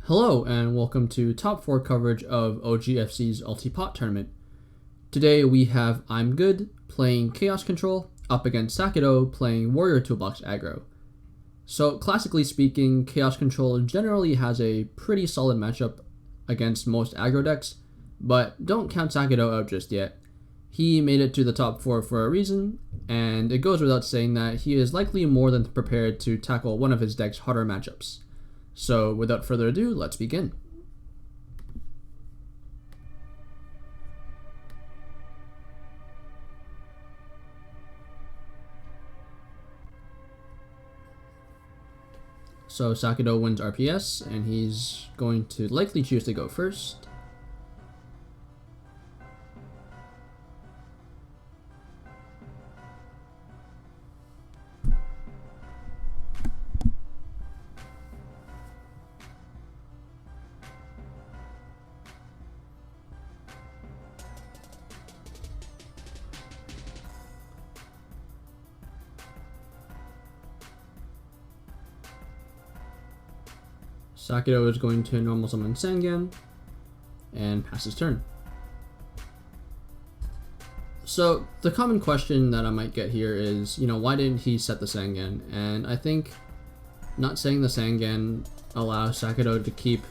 Hello and welcome to top 4 coverage of OGFC's Ulti Pot tournament. Today we have I'm Good playing Chaos Control up against Sackedo playing Warrior Toolbox aggro. So classically speaking, Chaos Control generally has a pretty solid matchup against most aggro decks, but don't count Sackedo out just yet. He made it to the top 4 for a reason, and it goes without saying that he is likely more than prepared to tackle one of his deck's harder matchups. So without further ado, let's begin. So Sackedo wins RPS, and he's going to likely choose to go first. Sackedo is going to normal summon Sangan and pass his turn. So the common question that I might get here is, why didn't he set the Sangan? And I think not setting the Sangan allows Sackedo to keep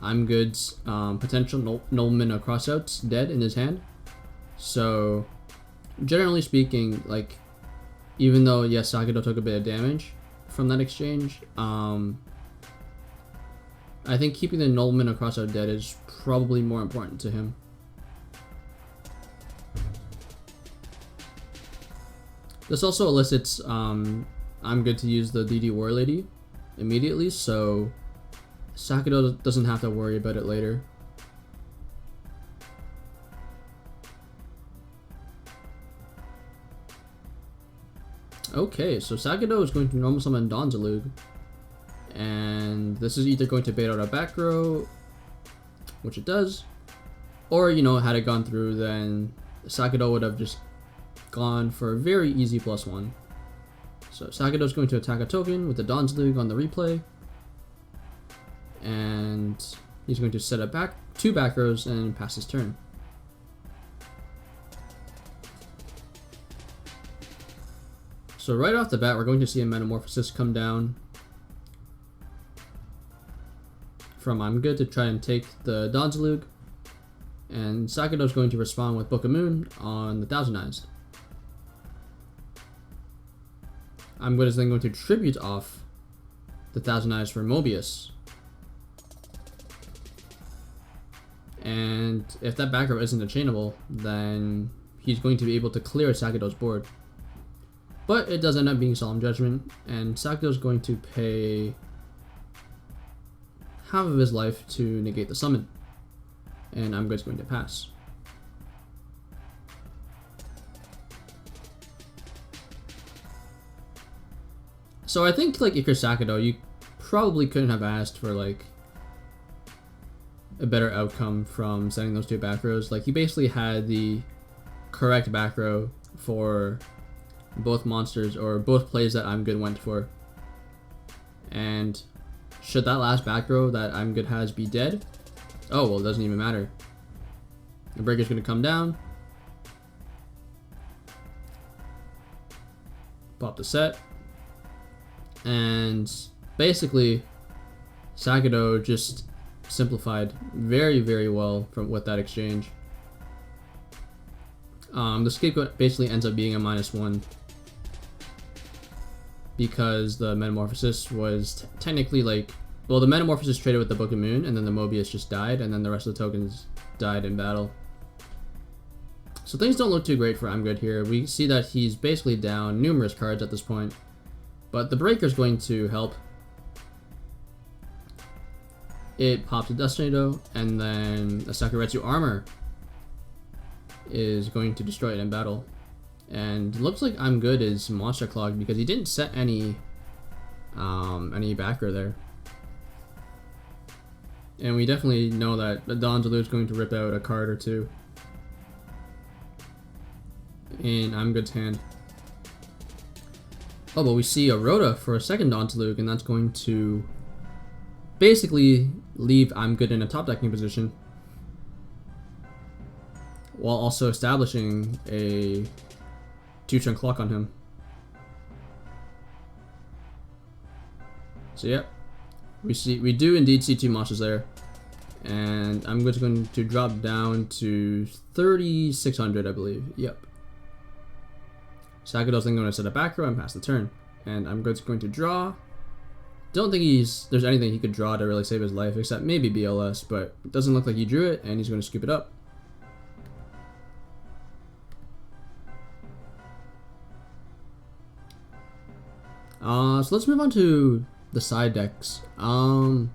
I'm Good's potential null mana crossouts dead in his hand. So generally speaking, even though yes, Sackedo took a bit of damage from that exchange, I think keeping the null mana crossout dead is probably more important to him. This also elicits I'm Good to use the DD War Lady immediately, so Sackedo doesn't have to worry about it later. Okay, so Sackedo is going to normal summon Donzalug. And this is either going to bait out a back row, which it does, or had it gone through, then Sackedo would have just gone for a very easy +1. So Sackedo is going to attack a token with the Donzalug on the replay, and he's going to set up two back rows and pass his turn. So right off the bat, we're going to see a Metamorphosis come down from I'm Good to try and take the Donzalug, and Sackedo is going to respond with Book of Moon on the Thousandized. I'm Good is then going to tribute off the Thousandized for Mobius, and if that back row isn't achainable, then he's going to be able to clear Sackedo's board. But it does end up being Solemn Judgment, and Sackedo is going to pay half of his life to negate the summon, and I'm Good's going to pass. So I think if you're Sackedo, you probably couldn't have asked for a better outcome from setting those two back rows. He basically had the correct back row for both monsters, or both plays that I'm Good went for, and should that last back row that I'm Good has be dead, oh well, it doesn't even matter. The breaker's going to come down, pop the set, and basically Sackedo just simplified very, very well with that exchange. The scapegoat basically ends up being a -1 because the Metamorphosis was technically the Metamorphosis traded with the Book of Moon, and then the Mobius just died, and then the rest of the tokens died in battle. So things don't look too great for I'm Good here. We see that he's basically down numerous cards at this point, but the Breaker's going to help. It pops a Destinato, and then a Sakuretsu Armor is going to destroy it in battle. And it looks like I'm Good is monster clogged because he didn't set any backer there. And we definitely know that the Donzalug is going to rip out a card or two in I'm Good's hand. Oh, but we see a Rhoda for a second Donzalug, and that's going to basically leave I'm Good in a top decking position, while also establishing a 2-turn clock on him. So yeah, we do indeed see 2 monsters there, and I'm just going to drop down to 3,600, I believe. Yep. Sackedo's then going to set a back row and pass the turn, and I'm just going to draw. Don't think there's anything he could draw to really save his life, except maybe BLS, but it doesn't look like he drew it, and he's going to scoop it up. So let's move on to the side decks. I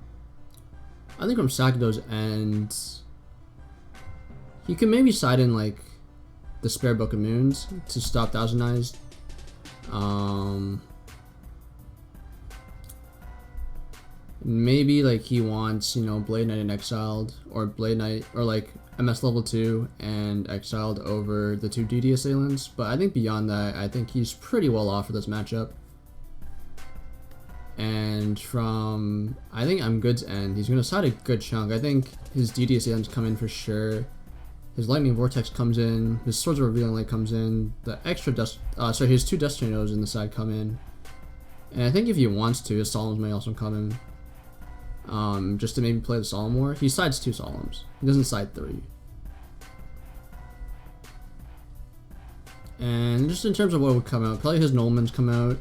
think from Sackedo's end, he could maybe side in like the spare Book of Moons to stop Thousand Eyes. Maybe like he wants, you know, Blade Knight and Exiled, or Blade Knight, or like MS level 2 and Exiled over the 2 DD Assailants. But I think beyond that, I think he's pretty well off for this matchup. And from, I think I'm Good's end, he's going to side a good chunk. I think his DD Assailants come in for sure. His Lightning Vortex comes in. His Swords of Revealing Light comes in. The extra his 2 Destiny Nodes in the side come in. And I think if he wants to, his Solemns may also come in. Just to maybe play the Solemn more. He sides 2 Solemns. He doesn't side 3. And just in terms of what would come out, probably his Nolmans come out.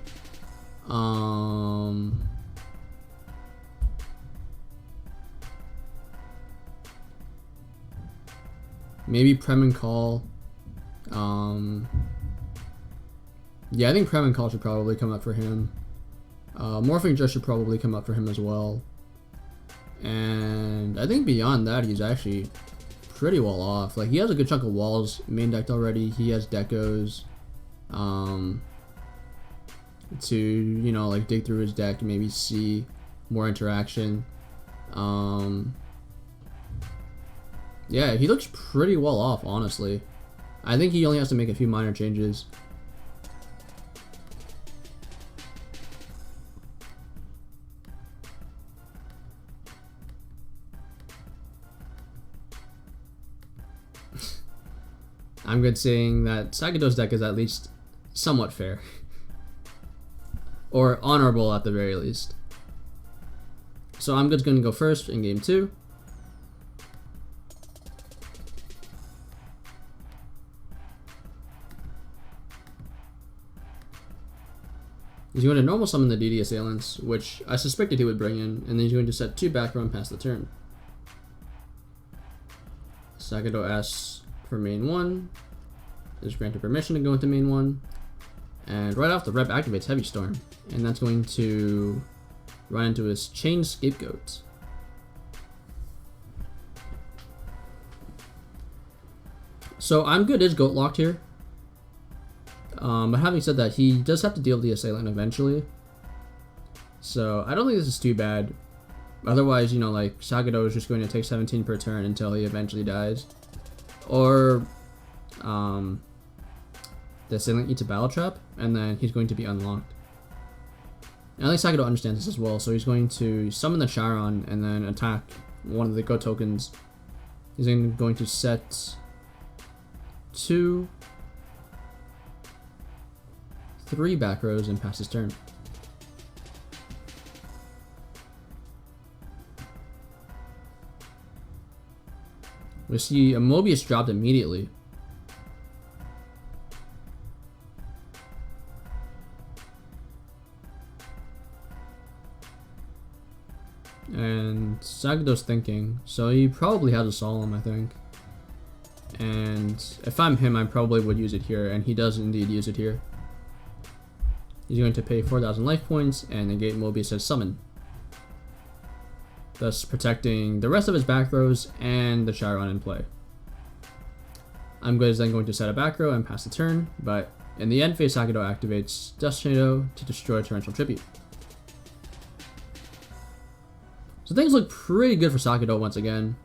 Maybe Prem and Call. Yeah, I think Prem and Call should probably come up for him. Morphing Dress should probably come up for him as well. And I think beyond that, he's actually pretty well off. Like, he has a good chunk of walls main decked already. He has decos to, you know, like dig through his deck and maybe see more interaction. Yeah, he looks pretty well off, honestly. I think he only has to make a few minor changes. I'm good saying that Sackedo's deck is at least somewhat fair. Or honorable at the very least. So I'm just going to go first in game 2. He's going to normal summon the DD Assailants, which I suspected he would bring in, and then he's going to set 2 back row and pass the turn. Sackedo asks for main 1, is granted permission to go into main 1, and right off the rep activates Heavy Storm, and that's going to run into his Chain Scapegoat. So I'm Good is goat locked here, but having said that, he does have to deal with the Assailant eventually, so I don't think this is too bad. Otherwise, you know, like, Sackedo is just going to take 17 per turn until he eventually dies. Or, the Assailant eats a Battle Trap, and then he's going to be unlocked. And I think Sackedo understands this as well, so he's going to summon the Chiron and then attack one of the Go tokens. He's then going to set 2, 3 back rows and pass his turn. We see a Mobius dropped immediately. And Sackedo's thinking, so he probably has a Solemn, I think. And if I'm him, I probably would use it here, and he does indeed use it here. He's going to pay 4,000 life points and negate Mobius as summon, thus protecting the rest of his back rows and the Chiron in play. I'm then going to set a back row and pass the turn, but in the end phase, Sackedo activates Sackedo to destroy Torrential Tribute. So things look pretty good for Sackedo once again.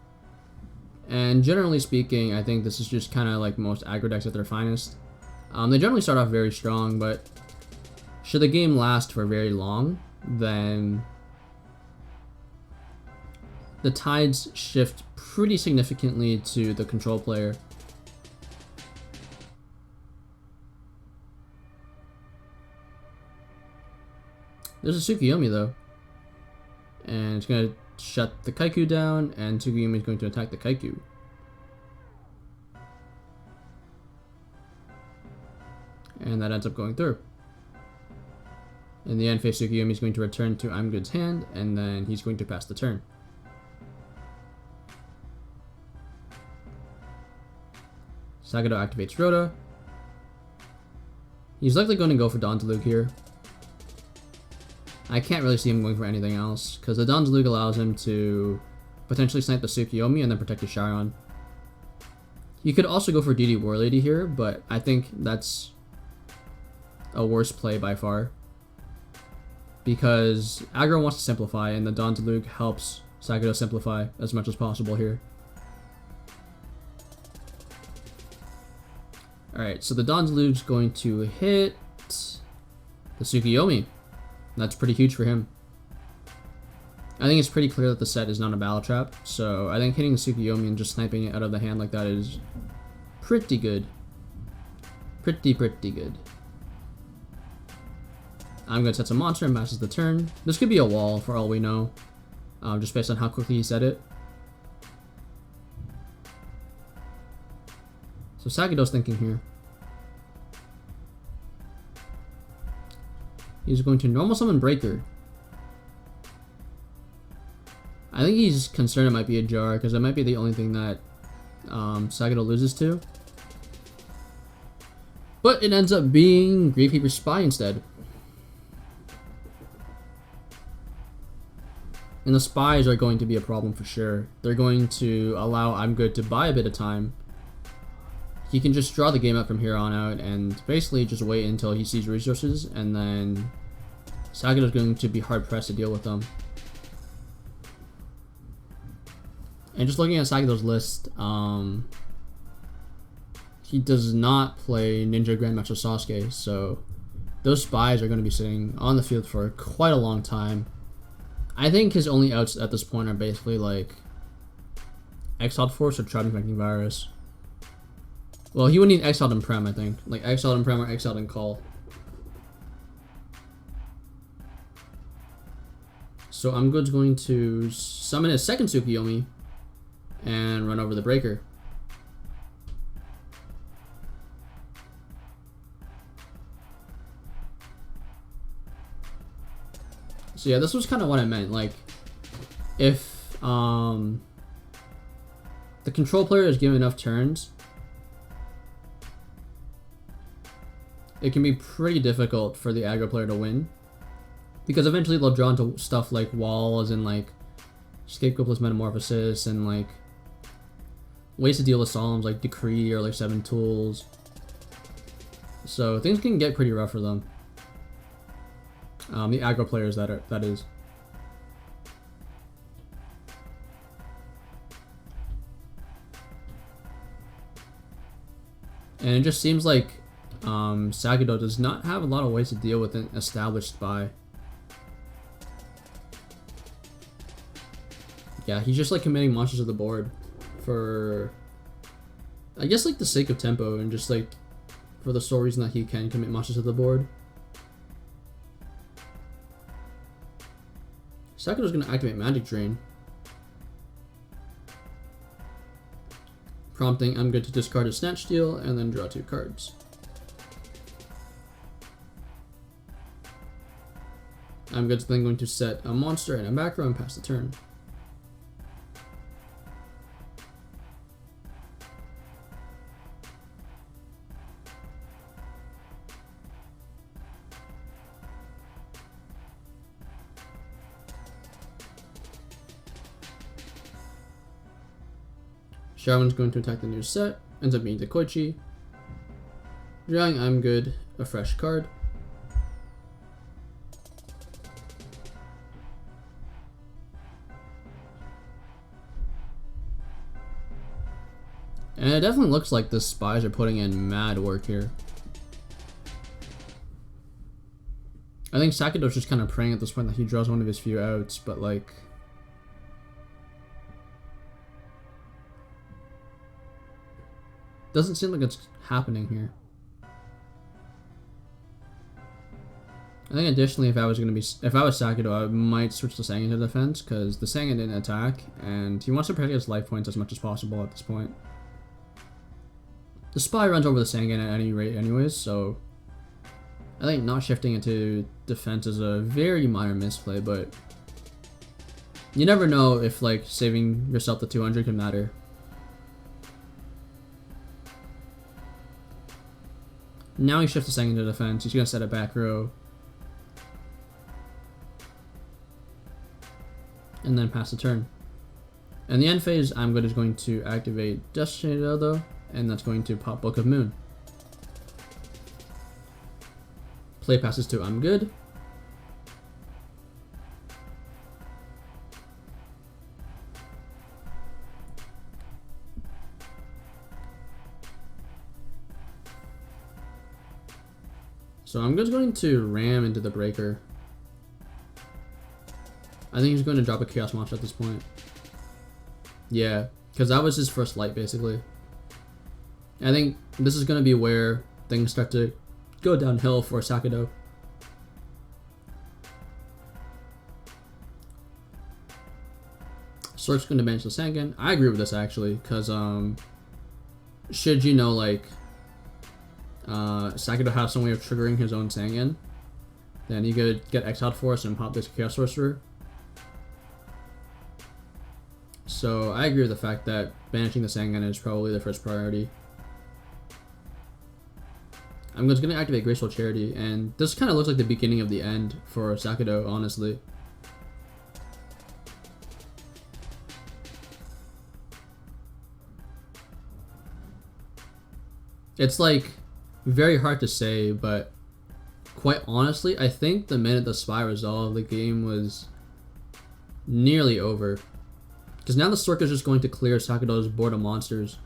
And generally speaking, I think this is just kind of like most aggro decks at their finest. They generally start off very strong, but should the game last for very long, then the tides shift pretty significantly to the control player. There's a Tsukuyomi though, and it's going to shut the Kaiku down, and Tsukuyomi is going to attack the Kaiku. And that ends up going through. In the end phase, Tsukuyomi is going to return to I'm Good's hand, and then he's going to pass the turn. Sackedo activates Rhoda. He's likely going to go for Danzalug here. I can't really see him going for anything else, because the Danzalug allows him to potentially snipe the Tsukuyomi and then protect the Chiron. You could also go for DD War Lady here, but I think that's a worse play by far, because aggro wants to simplify, and the Danzalug helps Sackedo simplify as much as possible here. Alright, so the Danzalug's going to hit the Tsukuyomi. That's pretty huge for him. I think it's pretty clear that the set is not a battle trap, so I think hitting the Tsukuyomi and just sniping it out of the hand like that is pretty good. Pretty good. I'm going to set some monster and passes the turn. This could be a wall for all we know, just based on how quickly he set it. So Sackedo's thinking here. He's going to normal summon Breaker. I think he's concerned it might be a jar, because it might be the only thing that Sackedo loses to. But it ends up being Gravekeeper's Spy instead. And the spies are going to be a problem for sure. They're going to allow I'm Good to buy a bit of time. He can just draw the game up from here on out and basically just wait until he sees resources, and then Sackedo's going to be hard pressed to deal with them. And just looking at Sackedo's list, he does not play Ninja Grandmaster Sasuke, so those spies are going to be sitting on the field for quite a long time. I think his only outs at this point are basically like Exiled Force or Tribe Infecting Virus. Well, he would need Exiled and Prem, I think. Like Exiled and Prem or Exiled and Call. So I'm Good's going to summon his second Tsukuyomi and run over the Breaker. So yeah, this was kind of what I meant. Like, if the control player is given enough turns, it can be pretty difficult for the aggro player to win, because eventually they'll draw into stuff like walls and like Scapegoat plus Metamorphosis and like ways to deal with Solemns like Decree or like 7 Tools. So things can get pretty rough for them. The aggro players that is. And it just seems like Sackedo does not have a lot of ways to deal with an established spy. Yeah, he's just like committing monsters to the board for, I guess, like the sake of tempo and just like for the sole reason that he can commit monsters to the board. Sackedo's going to activate Magic Drain, prompting I'm Good to discard a Snatch Steal and then draw 2 cards. I'm Good's then going to set a monster and a back row and pass the turn. Sharon's going to attack the new set, ends up being Dekoichi, drawing I'm Good a fresh card. And it definitely looks like the spies are putting in mad work here. I think Sackedo's just kind of praying at this point that he draws one of his few outs, but like, Doesn't seem like it's happening here. I think additionally, if I was Sackedo, I might switch the Sangan to defense because the Sangan didn't attack, and he wants to protect his life points as much as possible at this point. The Spy runs over the Sangan at any rate anyways, so I think not shifting into defense is a very minor misplay, but you never know if like saving yourself the 200 can matter. Now he shifts the Sangan to defense. He's gonna set a back row. And then pass the turn. In the end phase, I'm just going to activate Sackedo though, and that's going to pop Book of Moon. Play passes to I'm good. So I'm just going to ram into the breaker. I think he's going to drop a Chaos Monster at this point. Yeah, because that was his first light, basically. I think this is going to be where things start to go downhill for Sackedo. Sork's going to banish the Sangan. I agree with this, actually, because should you know, like, Sackedo have some way of triggering his own Sangan, then you could get Exiled Force and pop this Chaos Sorcerer. So I agree with the fact that banishing the Sangan is probably the first priority. I'm just going to activate Graceful Charity, and this kind of looks like the beginning of the end for Sackedo, honestly. It's like very hard to say, but quite honestly, I think the minute the Spy resolved, the game was nearly over. Because now the Sork is just going to clear Sackedo's board of monsters.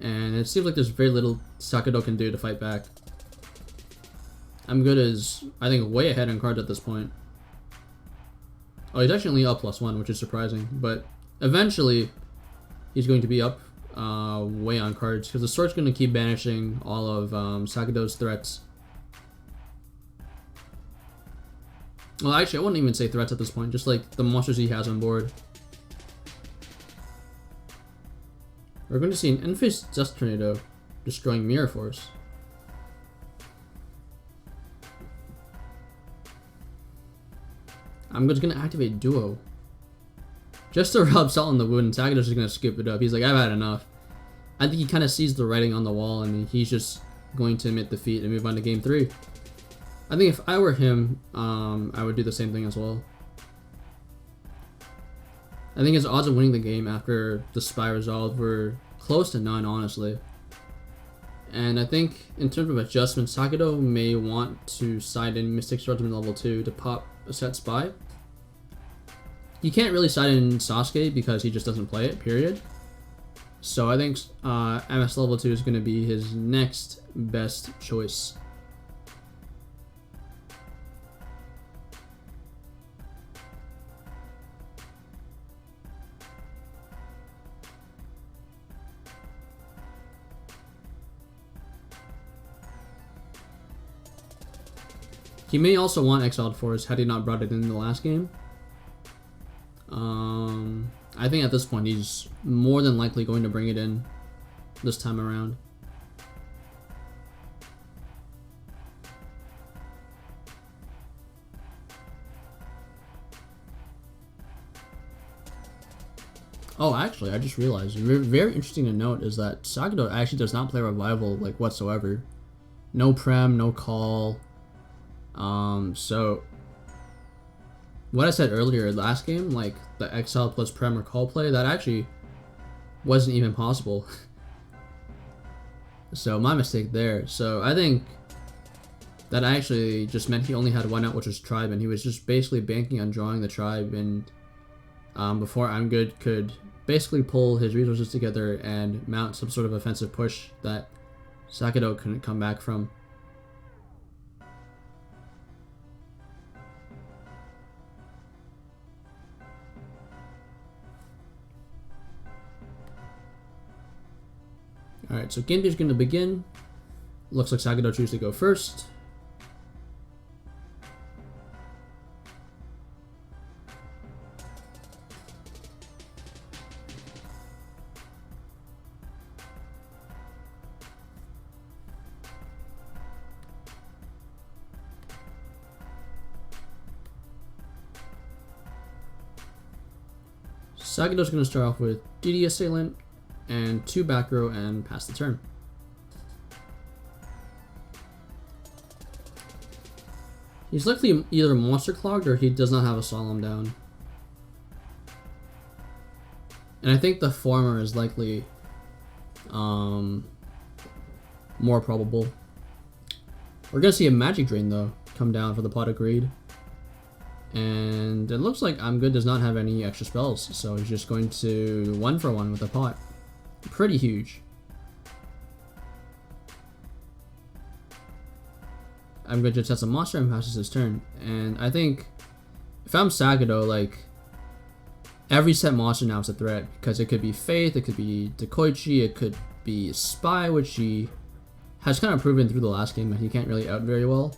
And it seems like there's very little Sackedo can do to fight back. I'm good as, I think, way ahead in cards at this point. Oh, he's actually up +1, which is surprising. But eventually, he's going to be up way on cards. Because the Sork's going to keep banishing all of Sackedo's threats. Well, actually, I wouldn't even say threats at this point. Just like the monsters he has on board. We're going to see an end-phase Dust Tornado destroying Mirror Force. I'm just going to activate Duo. Just to rub salt in the wound, Sackedo's just going to scoop it up. He's like, I've had enough. I think he kind of sees the writing on the wall, and he's just going to admit defeat and move on to Game 3. I think if I were him, I would do the same thing as well. I think his odds of winning the game after the Spy resolved were close to none, honestly. And I think in terms of adjustments, Sackedo may want to side in Mystic Swordsman level 2 to pop a set Spy. You can't really side in Sasuke because he just doesn't play it, period. So I think MS level 2 is going to be his next best choice. He may also want Exiled Force had he not brought it in the last game. I think at this point he's more than likely going to bring it in this time around. Oh, actually, I just realized, very interesting to note is that Sackedo actually does not play Revival like whatsoever. No Prem, no Call. So what I said earlier, last game, like the Exile plus Prem or Call play, that actually wasn't even possible. So my mistake there. So I think that actually just meant he only had one out, which was Tribe, and he was just basically banking on drawing the Tribe, and before I'm Good could basically pull his resources together and mount some sort of offensive push that Sackedo couldn't come back from. Alright, so game 2 is going to begin. Looks like Sackedo chooses to go first. Sackedo's going to start off with DD Assailant and 2 back row and pass the turn. He's likely either monster clogged or he does not have a Solemn down. And I think the former is likely more probable. We're going to see a Magic Drain though come down for the Pot of Greed. And it looks like I'm Good does not have any extra spells, so he's just going to 1-for-1 with a pot. Pretty huge. I'm Good just has a monster and passes his turn. And I think if I'm Sackedo, like every set monster now is a threat because it could be Faith, it could be Dekoichi, it could be Spy, which he has kind of proven through the last game that he can't really out very well.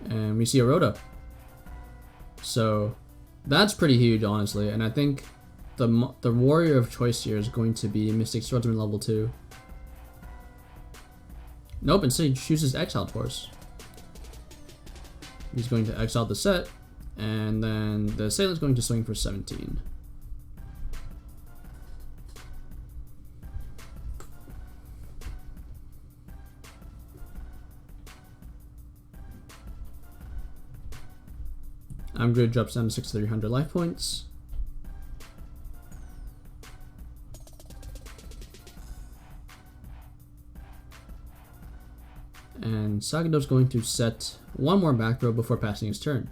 And we see a Rhoda. So that's pretty huge, honestly. And I think the warrior of choice here is going to be Mystic Swordsman level 2. Nope, instead he chooses Exiled Horse. He's going to exile the set, and then the Assailant's going to swing for 17. I'm Good drops down to 6,300 life points. And Sackedo's going to set 1 more back row before passing his turn.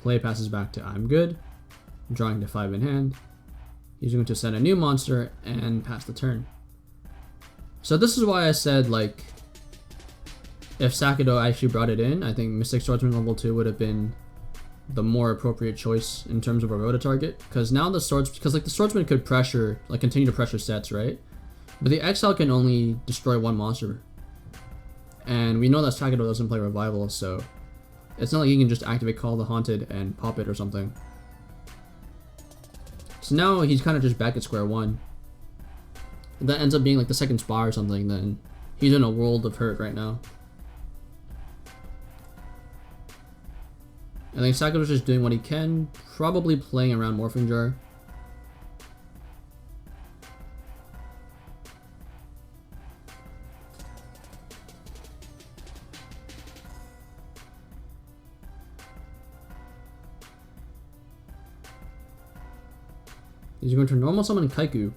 Play passes back to I'm Good, drawing to 5 in hand. He's going to set a new monster and pass the turn. So this is why I said, like, if Sackedo actually brought it in, I think Mystic Swordsman level 2 would have been the more appropriate choice in terms of a Rhoda target. Because now the Swordsman could pressure, like continue to pressure sets, right? But the Exile can only destroy 1 monster. And we know that Sackedo doesn't play Revival, so it's not like he can just activate Call the Haunted and pop it or something. So now he's kind of just back at square one. If that ends up being like the second spot or something, then he's in a world of hurt right now. I think Sackedo's just doing what he can, probably playing around Morphing Jar. He's going to normal summon Kaiku.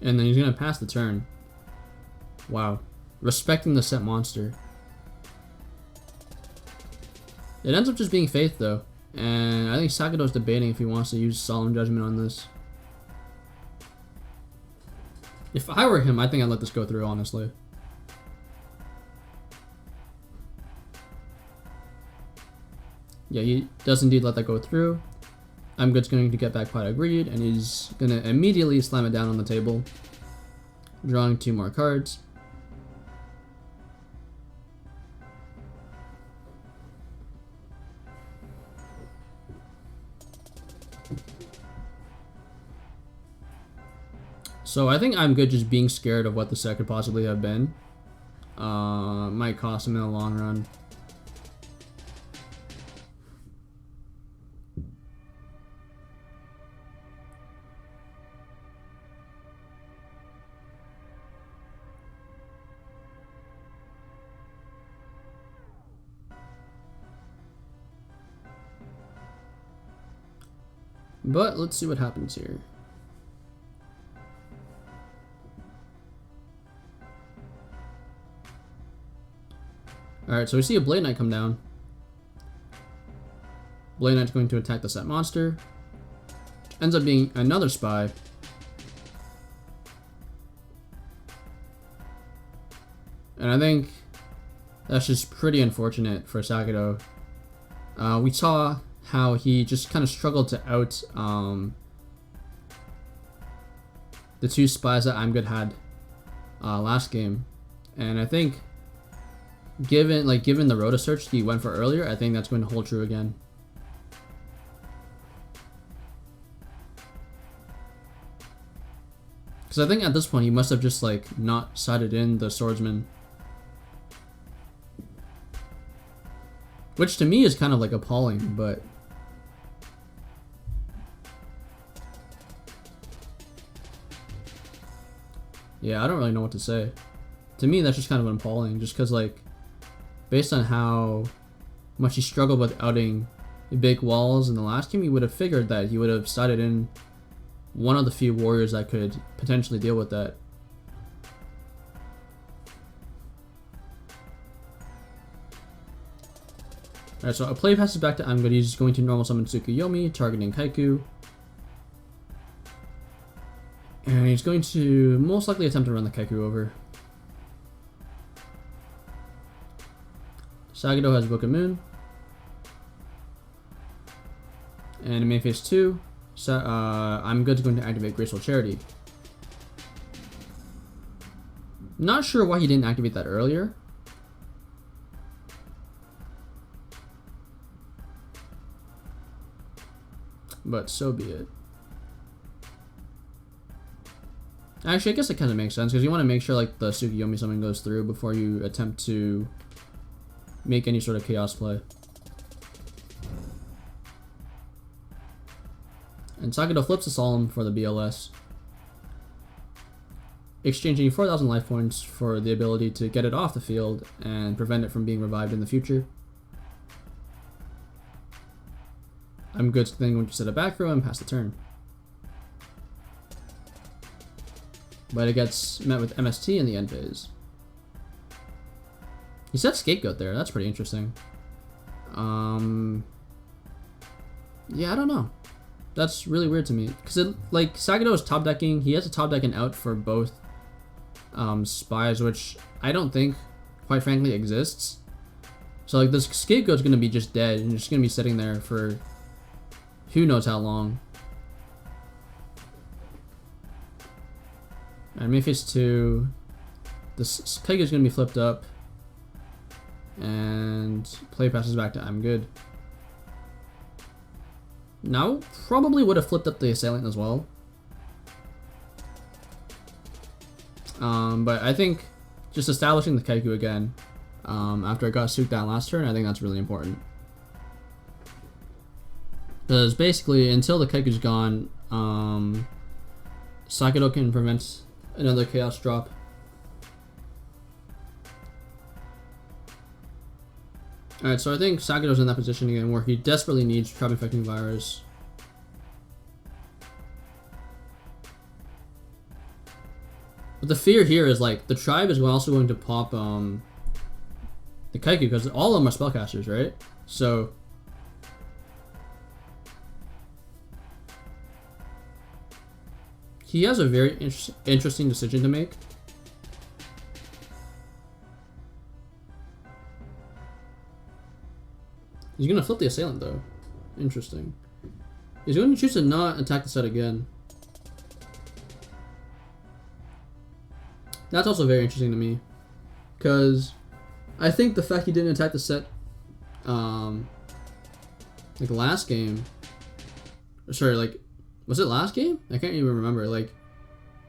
And then he's going to pass the turn. Wow. Respecting the set monster. It ends up just being Faith though. And I think Sackedo's debating if he wants to use Solemn Judgment on this. If I were him, I think I'd let this go through, honestly. Yeah, he does indeed let that go through. I'm Good's going to get back Pot of Greed, and he's going to immediately slam it down on the table. Drawing 2 more cards. So I think I'm Good just being scared of what the set could possibly have been. Might cost him in the long run. But let's see what happens here. Alright, so we see a Blade Knight come down. Blade Knight's going to attack the set monster. Ends up being another Spy. And I think that's just pretty unfortunate for Sackedo. We saw how he just kind of struggled to out the two spies that I'm Good had last game, and I think given the Rota search he went for earlier, I think that's going to hold true again. Because I think at this point he must have just like not sighted in the swordsman, which to me is kind of like appalling, but yeah, I don't really know what to say. To me, that's just kind of appalling, just because, like, based on how much he struggled with outing big walls in the last game, you would have figured that he would have sighted in one of the few warriors that could potentially deal with that. Alright, so a play passes back to I'm Good. He's going to normal summon Tsukuyomi, targeting Kaiku. And he's going to most likely attempt to run the Kaiku over. Sackedo has Book of Moon. And in main phase 2, I'm Good's going to activate Graceful Charity. Not sure why he didn't activate that earlier. But so be it. Actually, I guess it kind of makes sense, because you want to make sure like the Tsukuyomi summon goes through before you attempt to make any sort of chaos play. And Sackedo flips the Solemn for the BLS, exchanging 4,000 life points for the ability to get it off the field and prevent it from being revived in the future. I'm Good's then going to set a back row and pass the turn. But it gets met with MST in the end phase. He said Scapegoat there. That's pretty interesting. Yeah, I don't know. That's really weird to me. Because, like, Sackedo is top decking. He has a top deck and out for both spies, which I don't think, quite frankly, exists. So, like, this Scapegoat's going to be just dead and just going to be sitting there for who knows how long. Alright, main phase 2. This Kaigu's going to be flipped up. And play passes back to I'm Good. Now, probably would have flipped up the Assailant as well. But I think just establishing the Kaiku again after it got souped down last turn, I think that's really important. Because basically, until the Kaiku's gone, Sackedo can prevent another Chaos drop. Alright, so I think Sackedo's in that position again where he desperately needs Trap Infecting Virus. But the fear here is, like, the tribe is also going to pop the Kaiku, because all of them are spellcasters, right? So he has a very interesting decision to make. He's going to flip the Assailant, though. Interesting. He's going to choose to not attack the set again. That's also very interesting to me. Because I think the fact he didn't attack the set like last game. Sorry, like, was it last game? I can't even remember. Like,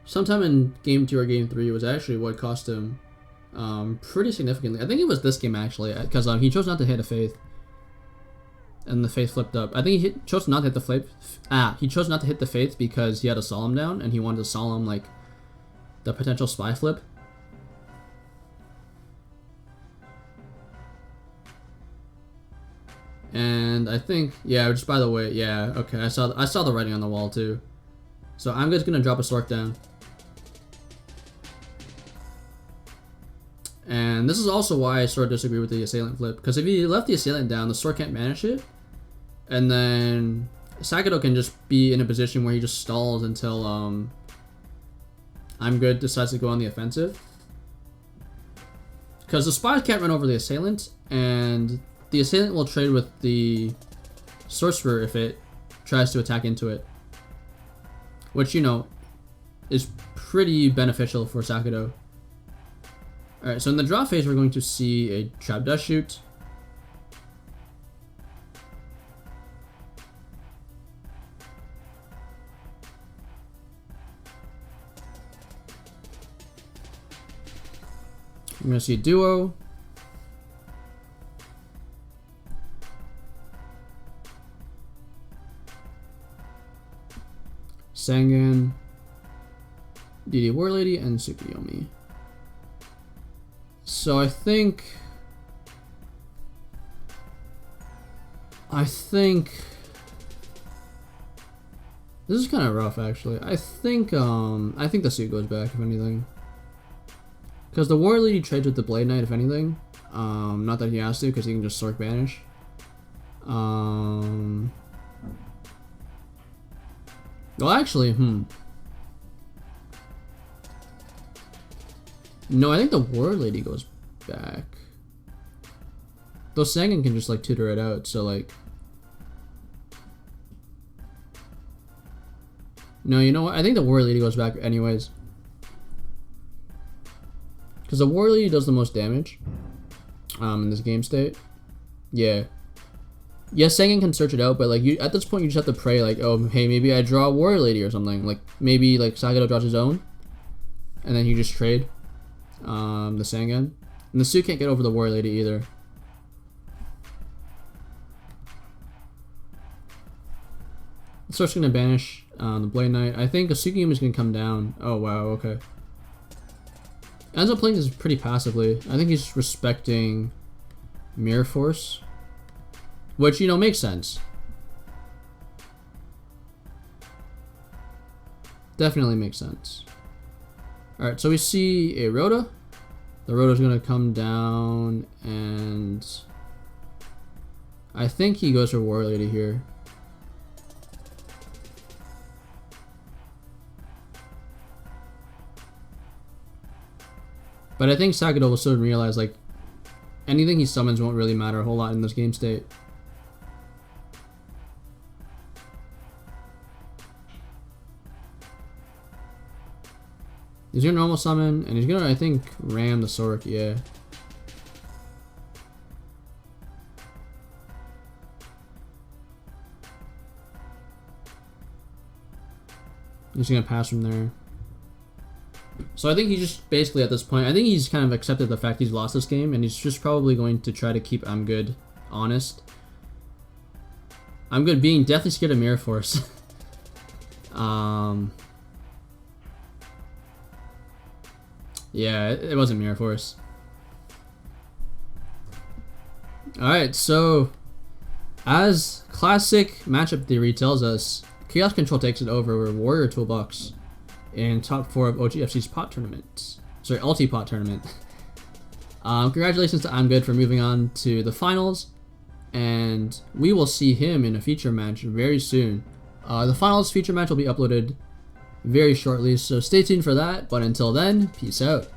sometime in game 2 or game 3 was actually what cost him pretty significantly. I think it was this game, actually, because he chose not to hit a Faith. And the Faith flipped up. I think he chose not to hit the Faith. He chose not to hit the Faith because he had a Solemn down, and he wanted to Solemn, like, the potential spy flip. And I think, yeah, just by the way, yeah, okay, I saw the writing on the wall too. So I'm just gonna drop a Stork down. And this is also why I sort of disagree with the Assailant flip, because if he left the Assailant down, the Stork can't banish it. And then Sackedo can just be in a position where he just stalls until I'm Good decides to go on the offensive. Because the spies can't run over the assailant, and the assailant will trade with the sorcerer if it tries to attack into it. Which, you know, is pretty beneficial for Sackedo. Alright, so in the draw phase, we're going to see a Trap Dust Shoot. I'm going to see Duo. Sangan, DD War Lady, and Tsukuyomi. So I think this is kind of rough, actually. I think the suit goes back, if anything. Because the War Lady trades with the Blade Knight, if anything. Not that he has to, because he can just Sork Banish. Well, actually, No, I think the War Lady goes back. Though Sangan can just, like, tutor it out, so, like... No, you know what? I think the War Lady goes back anyways. Because the War Lady does the most damage in this game state. Yeah. Yes, Sangan can search it out, but like at this point you just have to pray like, oh, hey, maybe I draw a War Lady or something. Like maybe like Sackedo draws his own, and then you just trade the Sangan. And the suit can't get over the War Lady either. So it's gonna banish the Blade Knight. I think Tsukuyomi is gonna come down. Oh wow, okay. Ends up playing this pretty passively. I think he's respecting Mirror Force, which, you know, makes sense. Definitely makes sense. Alright, so we see a Rhoda. The Rhoda's gonna come down, and I think he goes for War Lady here. But I think Sackedo will soon realize, like, anything he summons won't really matter a whole lot in this game state. He's gonna normal summon, and he's gonna, I think, ram the Sork, yeah. He's gonna pass from there. So I think he's just basically at this point, I think he's kind of accepted the fact he's lost this game, and he's just probably going to try to keep I'm Good honest. I'm Good being deathly scared of Mirror Force. Yeah, it wasn't Mirror Force. Alright, so as classic matchup theory tells us, Chaos Control takes it over with Warrior Toolbox in top 4 of OGFC's pot tournament. Sorry, Ulti pot tournament. Congratulations to I'm Good for moving on to the finals, and we will see him in a feature match very soon. The finals feature match will be uploaded very shortly, so stay tuned for that, but until then, peace out.